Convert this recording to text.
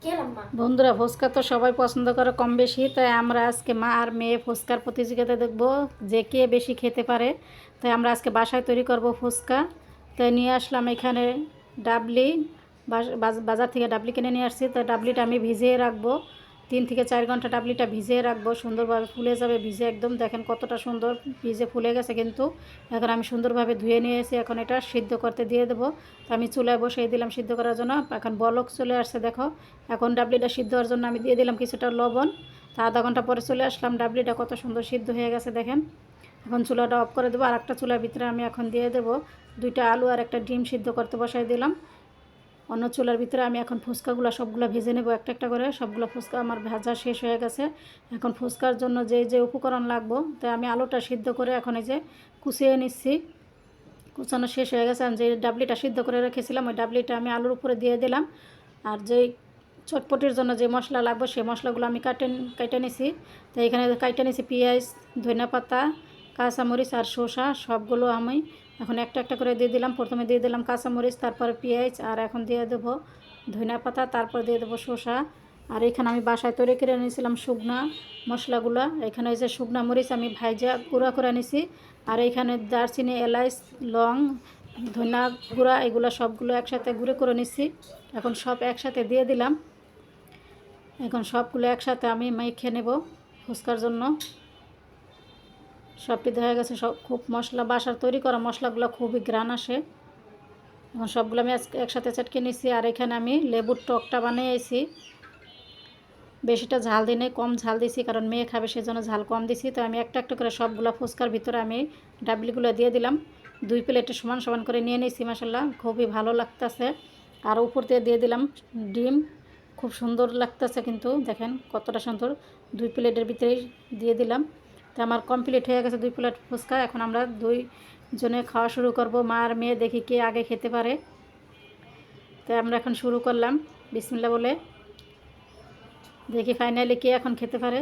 বন্ধুরা, ফুচকা তো সবাই পছন্দ করে কম বেশি, তাই আমরা আজকে মা আর মেয়ে ফুচকার প্রতিযোগিতা দেখব যে কে বেশি খেতে পারে। তাই আমরা আজকে বাসায় তৈরি করব ফুচকা। তাই নিয়ে আসলাম এখানে ডাবলি, বাজার থেকে ডাবলি কিনে নিয়ে আসছি। তাই ডাবলিটা আমি ভিজিয়ে রাখবো 3 থেকে 4 ঘন্টা। ডাবলিটা ভিজিয়ে রাখবো, সুন্দরভাবে ফুলে যাবে ভিজে। একদম দেখেন কতটা সুন্দর ভিজে ফুলে গেছে। কিন্তু এখন আমি সুন্দরভাবে ধুয়ে নিয়েছি, এখন এটা সিদ্ধ করতে দিয়ে দেবো। তো আমি চুলায় বসিয়ে দিলাম সিদ্ধ করার জন্য। এখন বলক চলে আসছে দেখো। এখন ডাবলিটা সিদ্ধ হওয়ার জন্য আমি দিয়ে দিলাম কিছুটা লবণ। তা আধা ঘন্টা পরে চলে আসলাম, ডাবলিটা কত সুন্দর সিদ্ধ হয়ে গেছে দেখেন। এখন চুলাটা অফ করে দেবো। আর একটা চুলার ভিতরে আমি এখন দিয়ে দেবো 2টা আলু আর একটা ডিম সিদ্ধ করতে বসাই দিলাম। অন্য চুলার ভিতরে আমি এখন ফুচকাগুলো সবগুলো ভেজে নেব একটা একটা করে। সবগুলো ফুচকা আমার ভাজা শেষ হয়ে গেছে। এখন ফুচকার জন্য যে উপকরণ লাগবো, তাই আমি আলুটা সিদ্ধ করে এখন এই যে কুচিয়ে নিচ্ছি। কুচানো শেষ হয়ে গেছে। আমি যে ডাবলিটা সিদ্ধ করে রেখেছিলাম ওই ডাবলিটা আমি আলুর উপরে দিয়ে দিলাম। আর যেই চটপটির জন্য যে মশলা লাগবে সেই মশলাগুলো আমি কেটে নিছি। তো এখানে কেটে নিছি পেঁয়াজ, ধনেপাতা, কাঁচামরিচ আর শসা। সবগুলো আমি এখন একটা একটা করে দিয়ে দিলাম। প্রথমে দিয়ে দিলাম কাঁচামরিচ, তারপরে পেঁয়াজ, আর এখন দিয়ে দেবো ধনেপাতা, তারপর দিয়ে দেবো শসা। আর এখানে আমি বাসায় তৈরি করে নিয়েছিলাম শুকনা মশলাগুলো। এখানে এই যে শুকনা মরিচ আমি ভাইজা গুঁড়া করে নিছি। আর এইখানে দারচিনি, এলাচ, লং, ধনা গুঁড়া, এগুলো সবগুলো একসাথে গুঁড়ো করে নিচ্ছি। এখন সব একসাথে দিয়ে দিলাম। এখন সবগুলো একসাথে আমি মেখে নেব ফুচকার জন্য। সব পিঠে হয়ে গেছে। সব খুব মশলা, বাসার তৈরি করা মশলাগুলো খুবই ঘ্রাণ আসে। এখন সবগুলো আমি একসাথে চটকে নিচ্ছি। আর এখানে আমি লেবুর টকটা বানিয়েছি। বেশিটা ঝাল দিই নাই, কম ঝাল দিছি, কারণ মেয়ে খাবে সেজন্য ঝাল কম দিছি। তো আমি একটা একটা করে সবগুলো ফুচকার ভিতরে আমি ডাবলিগুলো দিয়ে দিলাম। 2 প্লেটে সমান সমান করে নিয়ে নিয়েছি। মাশাল্লাহ খুবই ভালো লাগতেছে। আর উপর দিয়ে দিলাম ডিম। খুব সুন্দর লাগতেছে কিন্তু দেখেন কতটা সুন্দর। 2 প্লেটের ভিতরেই দিয়ে দিলাম। তো আমার কমপ্লিট হয়ে গেছে 2 প্লেট ফুচকা। এখন আমরা 2 জনে খাওয়া শুরু করব, মা আর মেয়ে। দেখি কে আগে খেতে পারে। তাই আমরা এখন শুরু করলাম বিসমিল্লাহ বলে। দেখি ফাইনালি কে এখন খেতে পারে।